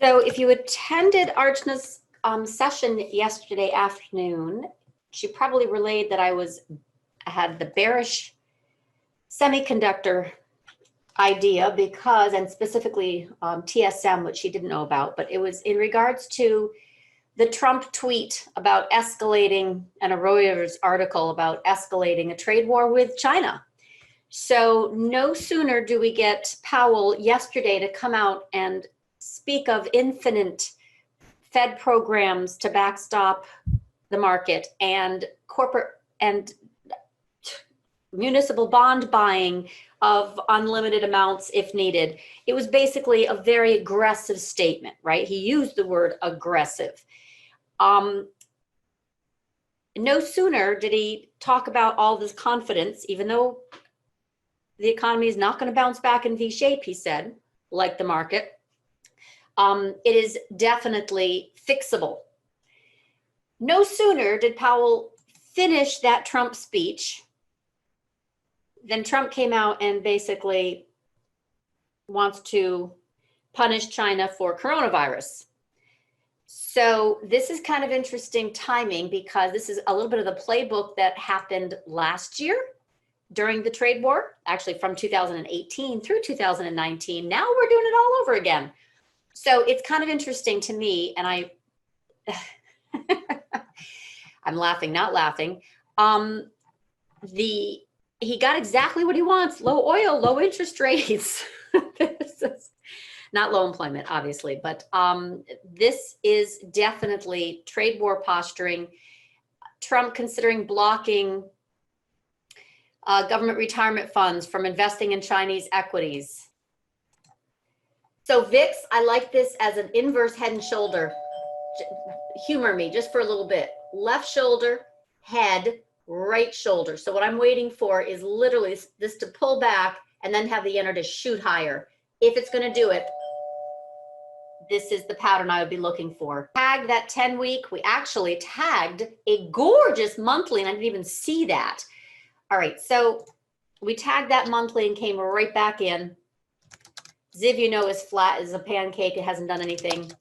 So if you attended Archna's session yesterday afternoon, she probably relayed that I had the bearish semiconductor idea because, and specifically TSM, which she didn't know about, but it was in regards to the Trump tweet about escalating and a Reuters article about escalating a trade war with China. So no sooner do we get Powell yesterday to come out and speak of infinite Fed programs to backstop the market and corporate and municipal bond buying of unlimited amounts if needed. It was basically a very aggressive statement, right? He used the word aggressive. No sooner did he talk about all this confidence, even though the economy is not going to bounce back in V shape, he said, like the market. It is definitely fixable. No sooner did Powell finish that Trump speech than Trump came out and basically wants to punish China for coronavirus. So this is kind of interesting timing because this is a little bit of the playbook that happened last year during the trade war, actually from 2018 through 2019. Now we're doing it all over again. So it's kind of interesting to me, and I'm laughing, not laughing. He got exactly what he wants: low oil, low interest rates. This is not low employment, obviously, but this is definitely trade war posturing. Trump considering blocking government retirement funds from investing in Chinese equities. So VIX, I like this as an inverse head and shoulder. Humor me just for a little bit. Left shoulder, head, right shoulder. So what I'm waiting for is literally this to pull back and then have the yen to shoot higher. If it's going to do it, this is the pattern I would be looking for. Tag that 10-week. We actually tagged a gorgeous monthly, and I didn't even see that. All right, so we tagged that monthly and came right back in. ZIV, you know, is flat as a pancake. It hasn't done anything.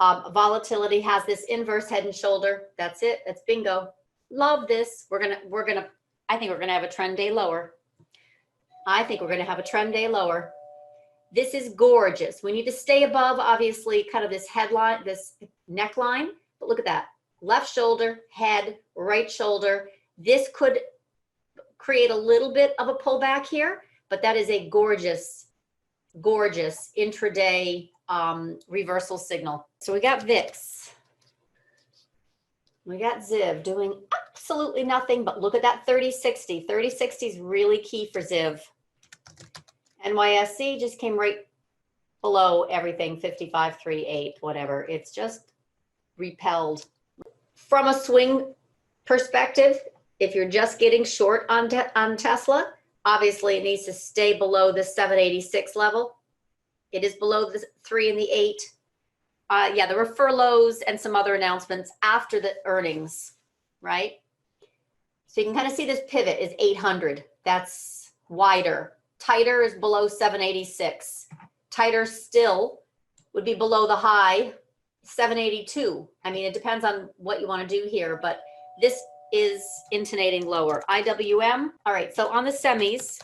Volatility has this inverse head and shoulder. That's it. That's bingo. Love this. I think we're gonna have a trend day lower. I think we're gonna have a trend day lower. This is gorgeous. We need to stay above, obviously, kind of this headline, this neckline. But look at that. Left shoulder, head, right shoulder. This could create a little bit of a pullback here, but that is a gorgeous intraday reversal signal. So we got VIX. We got ZIV doing absolutely nothing, but look at that 30-60. 30-60 is really key for ZIV. NYSE just came right below everything, 55.38, whatever. It's just repelled. From a swing perspective, if you're just getting short on Tesla, obviously it needs to stay below the 786 level. It is below the 3 and the 8. Yeah, there were furloughs and some other announcements after the earnings, right? So you can kind of see this pivot is 800. That's wider. Tighter is below 786. Tighter still would be below the high 782. I mean, it depends on what you want to do here, but this is intonating lower. IWM. All right, so on the semis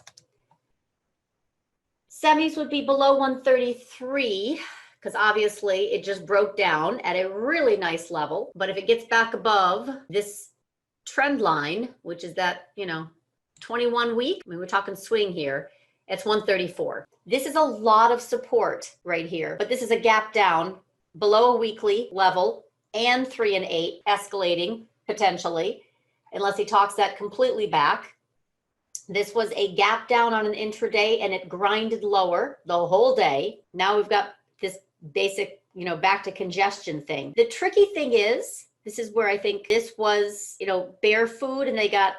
would be below 133 because obviously it just broke down at a really nice level. But if it gets back above this trend line, which is that, 21 week, I mean, we're talking swing here, it's 134. This is a lot of support right here, but this is a gap down below a weekly level and 3 and 8 escalating potentially, unless he talks that completely back. This was a gap down on an intraday and it grinded lower the whole day. Now we've got this basic, back to congestion thing. The tricky thing is, this is where I think this was, bear food and they got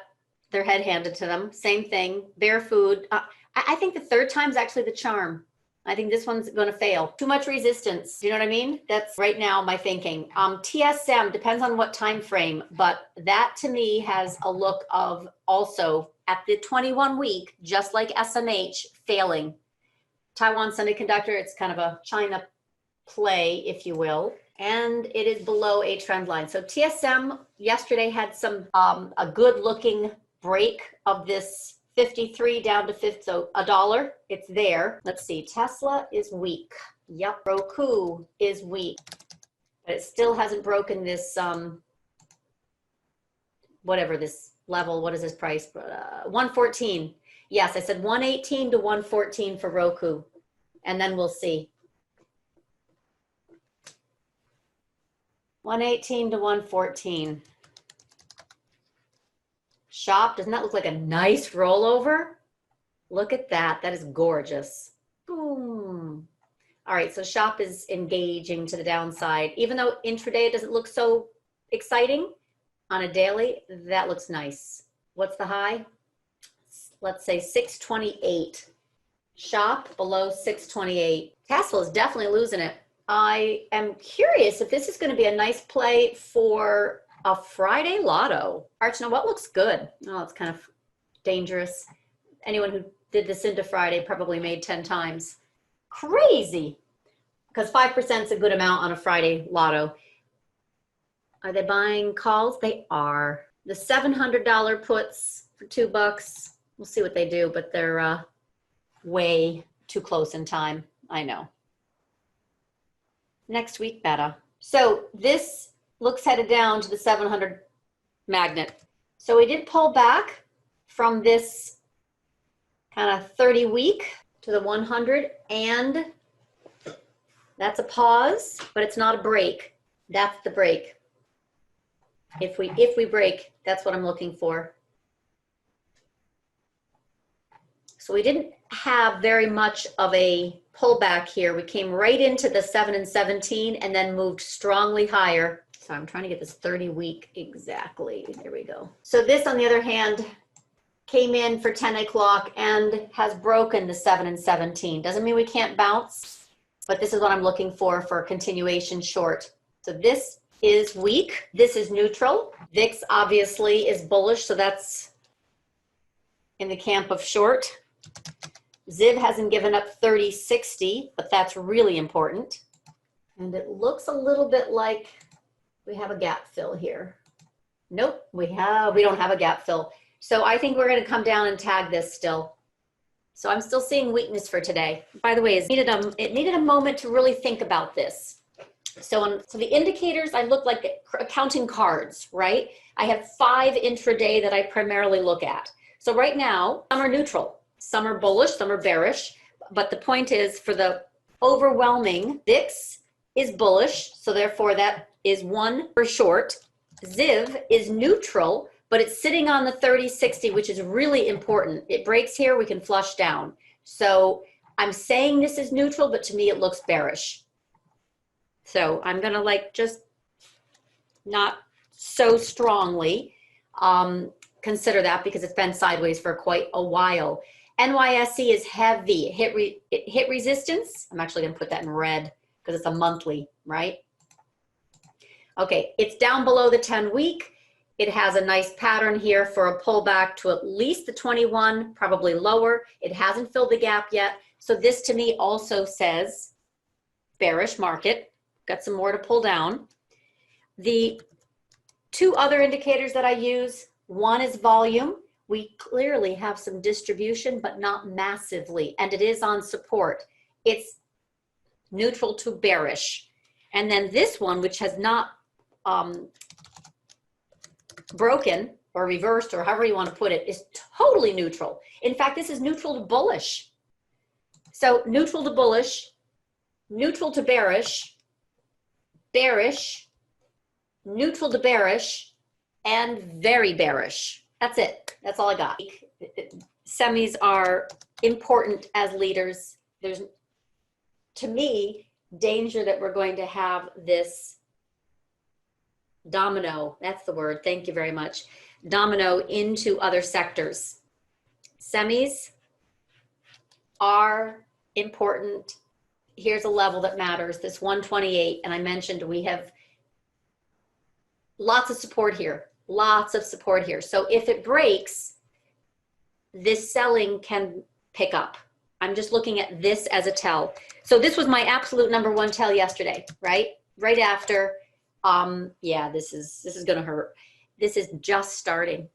their head handed to them. Same thing, bear food. I think the third time's actually the charm. I think this one's going to fail. Too much resistance. Do you know what I mean? That's right now my thinking. TSM depends on what time frame, but that to me has a look of also at the 21 week, just like SMH failing. Taiwan Semiconductor, it's kind of a China play, if you will, and it is below a trend line. So TSM yesterday had some a good looking break of this 53 down to 50, so $1. It's there. Let's see, Tesla is weak. Yep, ROKU is weak, but it still hasn't broken this whatever this level. What is this price? 114. Yes, I said 118 to 114 for ROKU, and then we'll see. 118 to 114. Shop, doesn't that look like a nice rollover? Look at that, that is gorgeous. Boom. All right, so Shop is engaging to the downside. Even though intraday doesn't look so exciting, on a daily, that looks nice. What's the high? Let's say 628. Shop below 628. Tesla is definitely losing it. I am curious if this is going to be a nice play for a Friday lotto. Archna, what looks good? Oh, it's kind of dangerous. Anyone who did this into Friday probably made 10 times. Crazy. Because 5% is a good amount on a Friday lotto. Are they buying calls? They are. The $700 puts for $2. We'll see what they do, but they're way too close in time. I know. Next week, better. So this looks headed down to the 700 magnet. So we did pull back from this kind of 30 week to the 100, and that's a pause, but it's not a break. That's the break. If we break, that's what I'm looking for. So we didn't have very much of a pullback here. We came right into the 7 and 17 and then moved strongly higher. So I'm trying to get this 30 week exactly. There we go. So this, on the other hand, came in for 10 o'clock and has broken the 7 and 17. Doesn't mean we can't bounce, but this is what I'm looking for a continuation short. So this is weak. This is neutral. VIX obviously is bullish, so that's in the camp of short. ZIV hasn't given up 30.60, but that's really important. And it looks a little bit like we have a gap fill here. Nope, we don't have a gap fill. So I think we're going to come down and tag this still. So I'm still seeing weakness for today. By the way, it needed a moment to really think about this. So the indicators, I look like counting cards, right? I have 5 intraday that I primarily look at. So right now, some are neutral, some are bullish, some are bearish. But the point is, for the overwhelming, VIX is bullish, so therefore that is 1 for short. ZIV is neutral, but it's sitting on the 30.60, which is really important. It breaks here, we can flush down. So I'm saying this is neutral, but to me it looks bearish. So I'm gonna just not so strongly consider that, because it's been sideways for quite a while. NYSE is heavy. It hit resistance. I'm actually gonna put that in red because it's a monthly, right? Okay, it's down below the 10 week. It has a nice pattern here for a pullback to at least the 21, probably lower. It hasn't filled the gap yet. So this to me also says bearish market. Got some more to pull down. The 2 other indicators that I use, one is volume. We clearly have some distribution, but not massively, and it is on support. It's neutral to bearish. And then this one, which has not broken or reversed, or however you want to put it, is totally neutral. In fact, this is neutral to bullish. So neutral to bullish, neutral to bearish, bearish, neutral to bearish, and very bearish. That's it. That's all I got. Semis are important as leaders. There's, to me, danger that we're going to have this domino, that's the word, thank you very much, domino into other sectors. Semis are important. Here's a level that matters, this 128, and I mentioned we have lots of support here, lots of support here. So if it breaks, this selling can pick up. I'm just looking at this as a tell. So this was my absolute number one tell yesterday, right? Right after, yeah, this is gonna hurt. This is just starting.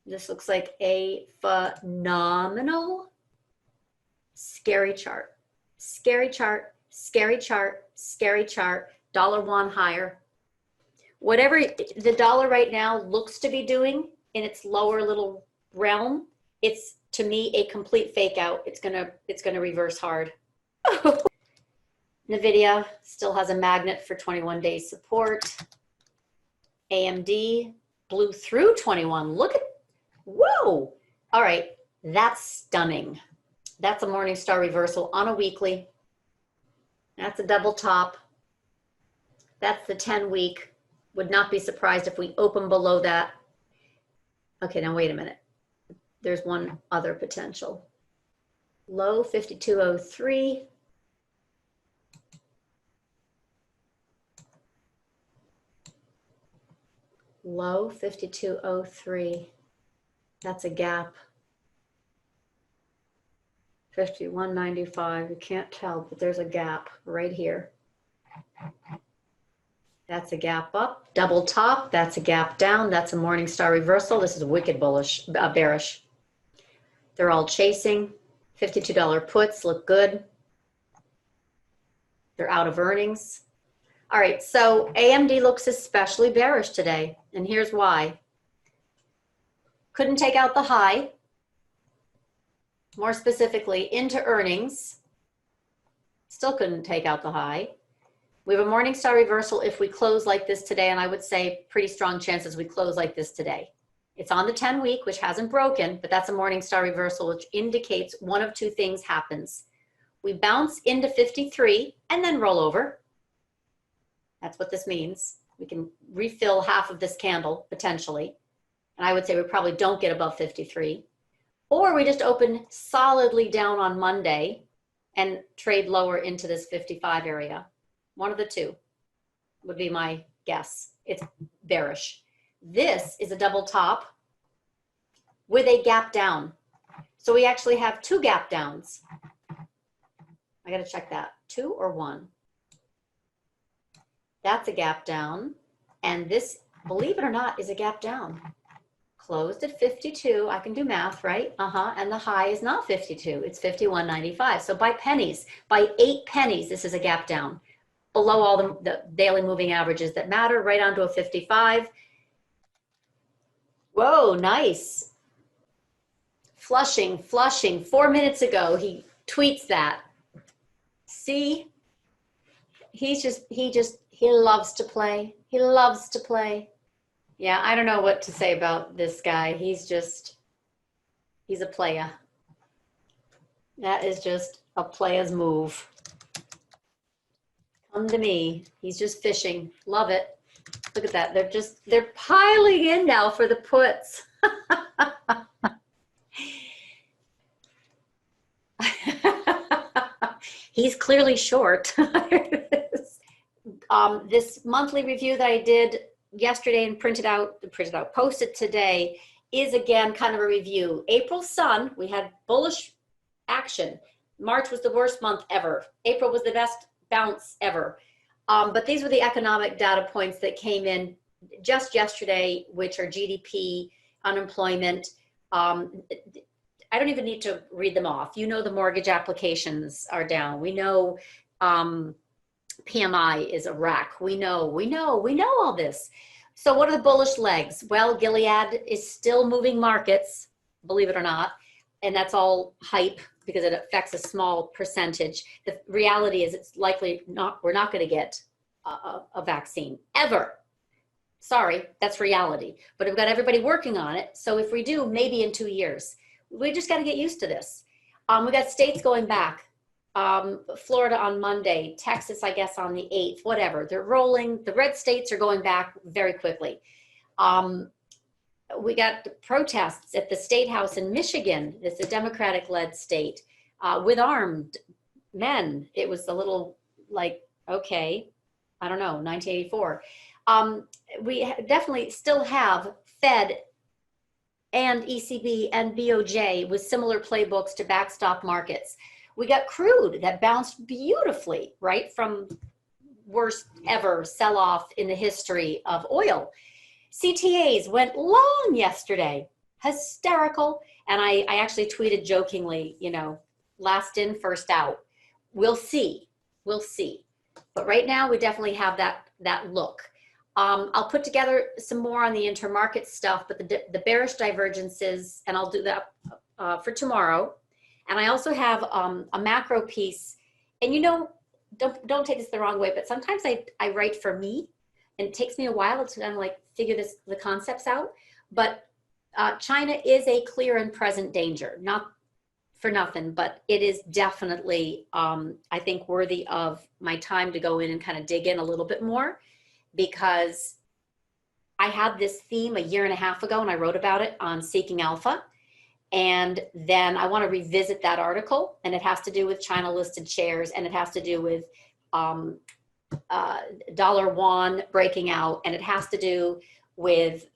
This looks like a phenomenal, scary chart. Scary chart, scary chart, scary chart, $1 higher. Whatever the dollar right now looks to be doing in its lower little realm, it's to me a complete fake out. It's gonna reverse hard. NVIDIA still has a magnet for 21-day support. AMD blew through 21. Look at, whoa. All right, that's stunning. That's a Morningstar reversal on a weekly. That's a double top. That's the 10-week. Would not be surprised if we open below that. Okay, now wait a minute. There's one other potential. Low 5203. Low 5203. That's a gap. 5195. You can't tell, but there's a gap right here. That's a gap up. Double top. That's a gap down. That's a Morningstar reversal. This is wicked bullish, bearish. They're all chasing. $52 puts look good. They're out of earnings. All right, so AMD looks especially bearish today, and here's why. Couldn't take out the high. More specifically, into earnings. Still couldn't take out the high. We have a Morningstar reversal if we close like this today, and I would say pretty strong chances we close like this today. It's on the 10-week, which hasn't broken, but that's a Morningstar reversal, which indicates one of two things happens. We bounce into 53 and then roll over. That's what this means. We can refill half of this candle, potentially. And I would say we probably don't get above 53. Or we just open solidly down on Monday and trade lower into this 55 area. One of the two would be my guess. It's bearish. This is a double top with a gap down. So we actually have two gap downs. I got to check that. 2 or 1. That's a gap down. And this, believe it or not, is a gap down. Closed at 52. I can do math, right? And the high is not 52. It's 51.95. So by pennies, by 8 pennies, this is a gap down. Below all the daily moving averages that matter, right onto a 55. Whoa, nice. Flushing. 4 minutes ago, he tweets that. See? He loves to play. He loves to play. Yeah, I don't know what to say about this guy. He's a playa. That is just a playa's move. Come to me. He's just fishing. Love it. Look at that. They're piling in now for the puts. He's clearly short. This monthly review that I did yesterday and posted today is again kind of a review. April sun, we had bullish action. March was the worst month ever. April was the best bounce ever. But these were the economic data points that came in just yesterday, which are GDP, unemployment. I don't even need to read them off. You know, the mortgage applications are down. We know PMI is a wreck. We know all this. So what are the bullish legs? Well, Gilead is still moving markets, believe it or not. And that's all hype because it affects a small percentage. The reality is it's likely we're not going to get a vaccine ever. Sorry, that's reality. But we've got everybody working on it. So if we do, maybe in 2 years. We just got to get used to this. We got states going back. Florida on Monday, Texas, I guess, on the 8th, whatever. They're rolling. The red states are going back very quickly. We got protests at the State House in Michigan. It's a Democratic-led state with armed men. It was a little like, okay, I don't know, 1984. We definitely still have Fed and ECB and BOJ with similar playbooks to backstop markets. We got crude that bounced beautifully, right, from worst ever sell-off in the history of oil. CTAs went long yesterday, hysterical. And I actually tweeted jokingly, you know, last in, first out. We'll see, we'll see. But right now we definitely have that look. I'll put together some more on the intermarket stuff, but the bearish divergences, and I'll do that for tomorrow. And I also have a macro piece, and you know, don't take this the wrong way, but sometimes I write for me, and it takes me a while to kind of like figure the concepts out. But China is a clear and present danger, not for nothing, but it is definitely, I think, worthy of my time to go in and kind of dig in a little bit more, because I had this theme a year and a half ago and I wrote about it on Seeking Alpha. And then I want to revisit that article, and it has to do with China listed shares, and it has to do with dollar yuan breaking out, and it has to do with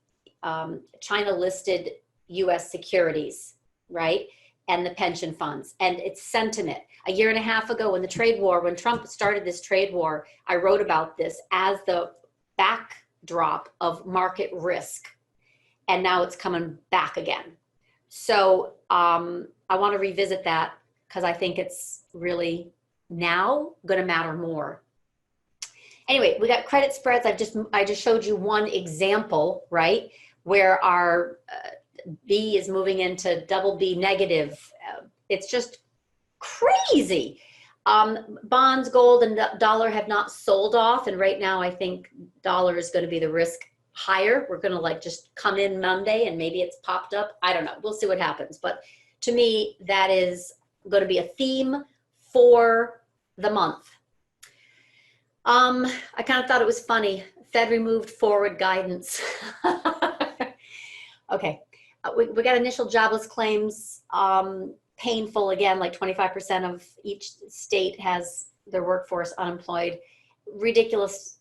China listed US securities, right? And the pension funds and its sentiment. A year and a half ago when the trade war, when Trump started this trade war, I wrote about this as the backdrop of market risk. And now it's coming back again. So I want to revisit that because I think it's really now going to matter more. Anyway, we got credit spreads. I just showed you one example, right, where our B is moving into double B negative. It's just crazy. Bonds, gold, and dollar have not sold off, and right now I think dollar is going to be the risk higher. We're going to like just come in Monday and maybe it's popped up. I don't know. We'll see what happens. But to me, that is going to be a theme for the month. I kind of thought it was funny. Fed removed forward guidance. Okay. We got initial jobless claims. Painful again, like 25% of each state has their workforce unemployed. Ridiculous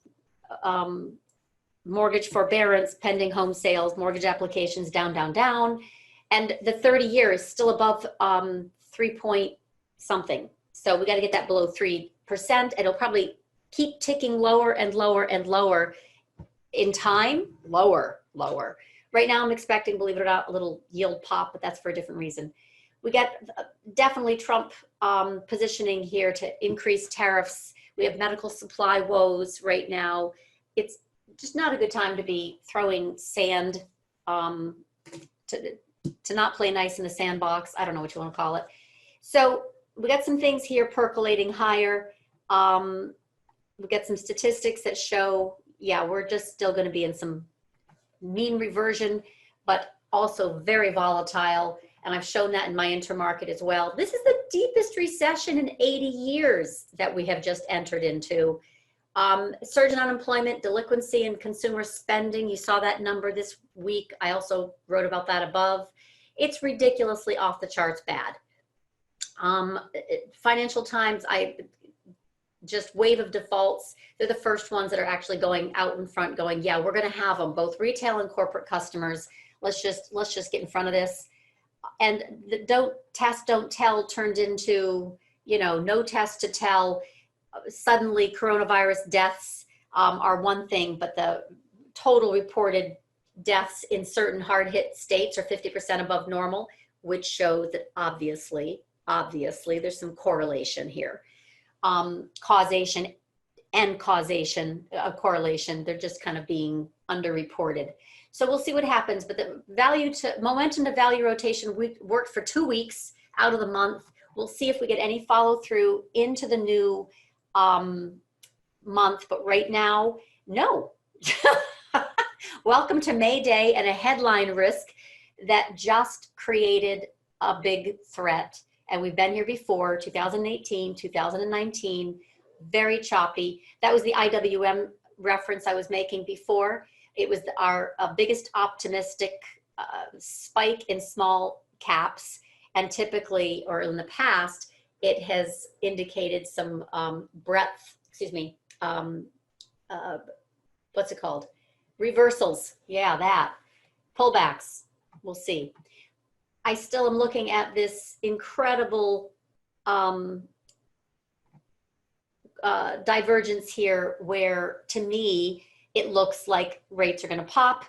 mortgage forbearance, pending home sales, mortgage applications down, down, down. And the 30-year is still above 3 point something. So we got to get that below 3%. It'll probably keep ticking lower and lower and lower in time. Lower. Right now I'm expecting, believe it or not, a little yield pop, but that's for a different reason. We got definitely Trump positioning here to increase tariffs. We have medical supply woes right now. It's just not a good time to be throwing sand, to not play nice in the sandbox. I don't know what you want to call it. So we got some things here percolating higher. We got some statistics that show, yeah, we're just still going to be in some mean reversion, but also very volatile. And I've shown that in my intermarket as well. This is the deepest recession in 80 years that we have just entered into. Surge in unemployment, delinquency, and consumer spending. You saw that number this week. I also wrote about that above. It's ridiculously off the charts bad. Financial Times, just wave of defaults. They're the first ones that are actually going out in front going, yeah, we're going to have them, both retail and corporate customers. Let's just get in front of this. And the don't test, don't tell turned into, you know, no test to tell. Suddenly coronavirus deaths are one thing, but the total reported deaths in certain hard hit states are 50% above normal, which shows that obviously there's some correlation here. Causation and correlation, they're just kind of being underreported. So we'll see what happens, but the momentum to value rotation worked for 2 weeks out of the month. We'll see if we get any follow through into the new month, but right now, no. Welcome to May Day and a headline risk that just created a big threat. And we've been here before, 2018, 2019, very choppy. That was the IWM reference I was making before. It was our biggest optimistic spike in small caps. And typically, or in the past, it has indicated some breadth, what's it called? Reversals, yeah, that. Pullbacks, We'll see. I still am looking at this incredible divergence here where, to me, it looks like rates are going to pop,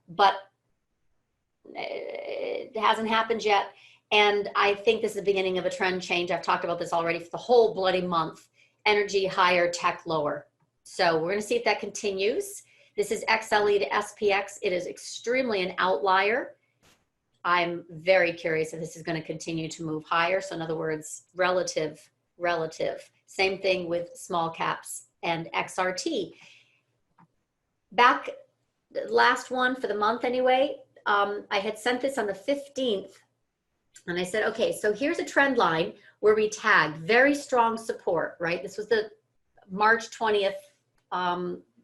but it hasn't happened yet. And I think this is the beginning of a trend change. I've talked about this already for the whole bloody month. Energy higher, tech lower. So we're going to see if that continues. This is XLE to SPX. It is extremely an outlier. I'm very curious if this is going to continue to move higher. So in other words, relative. Same thing with small caps and XRT. Back, last one for the month anyway, I had sent this on the 15th. And I said, okay, so here's a trend line where we tagged very strong support, right? This was the March 20th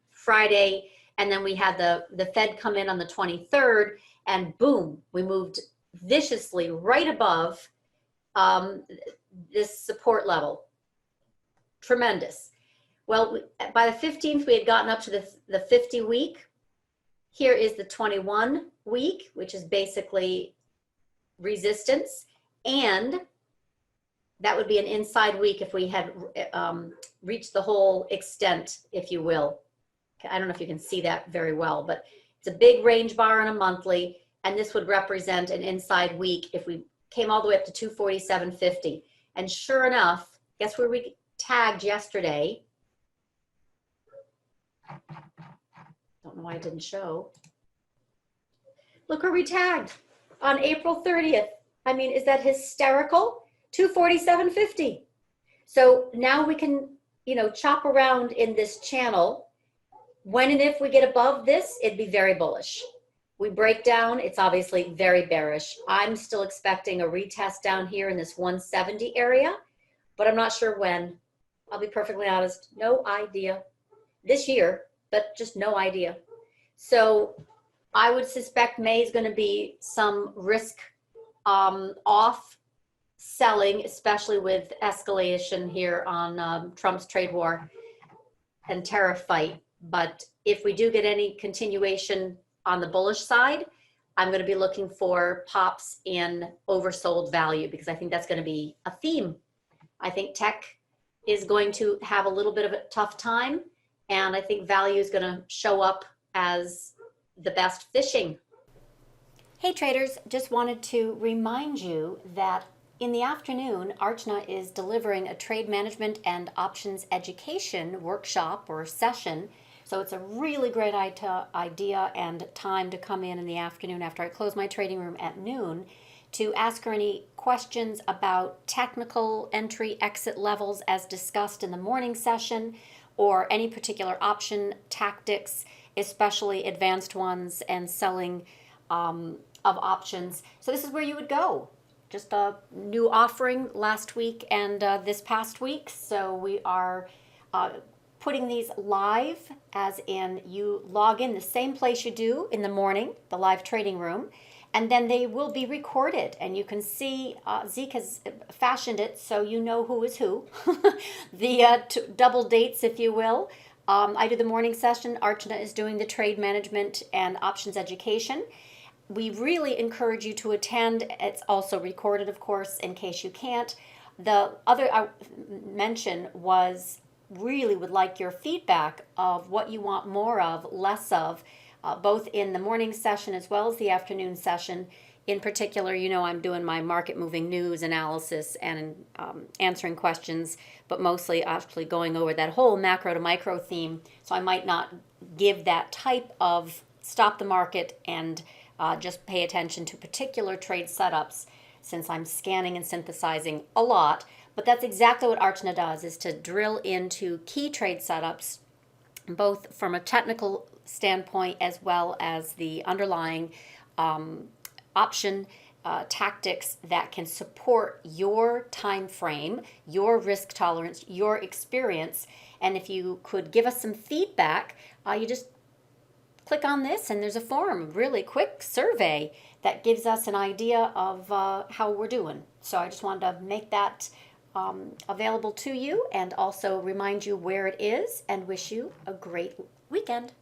Friday. And then we had the Fed come in on the 23rd, and boom, we moved viciously right above this support level. Tremendous. Well, by the 15th, we had gotten up to the 50 week. Here is the 21 week, which is basically resistance. And that would be an inside week if we had reached the whole extent, if you will. I don't know if you can see that very well, but it's a big range bar on a monthly, and this would represent an inside week if we came all the way up to 247.50. And sure enough, guess where we tagged yesterday? Don't know why it didn't show. Look where we tagged on April 30th. I mean, is that hysterical? 247.50. So now we can, you know, chop around in this channel. When and if we get above this, it'd be very bullish. We break down, it's obviously very bearish. I'm still expecting a retest down here in this 170 area, but I'm not sure when. I'll be perfectly honest, no idea. This year, but just no idea. So I would suspect May is going to be some risk off selling, especially with escalation here on Trump's trade war and tariff fight. But if we do get any continuation on the bullish side, I'm going to be looking for pops in oversold value, because I think that's going to be a theme. I think tech is going to have a little bit of a tough time, and I think value is going to show up as the best fishing. Hey traders, just wanted to remind you that in the afternoon, Archna is delivering a trade management and options education workshop or session. So it's a really great idea and time to come in the afternoon after I close my trading room at noon to ask her any questions about technical entry exit levels as discussed in the morning session, or any particular option tactics, especially advanced ones and selling of options. So this is where you would go. Just a new offering last week and this past week. So we are putting these live, as in you log in the same place you do in the morning, the live trading room, and then they will be recorded, and you can see Zeke has fashioned it so you know who is who. The double dates, if you will. I do the morning session. Archna is doing the trade management and options education. We really encourage you to attend. It's also recorded, of course, in case you can't. The other mention was really would like your feedback of what you want more of, less of, both in the morning session as well as the afternoon session. In particular, you know, I'm doing my market moving news analysis and answering questions, but mostly actually going over that whole macro to micro theme. So I might not give that type of stop the market and just pay attention to particular trade setups, since I'm scanning and synthesizing a lot. But that's exactly what Archna does, is to drill into key trade setups, both from a technical standpoint as well as the underlying option tactics that can support your time frame, your risk tolerance, your experience. And if you could give us some feedback, you just click on this and there's a form, really quick survey that gives us an idea of how we're doing. So I just wanted to make that available to you and also remind you where it is and wish you a great weekend.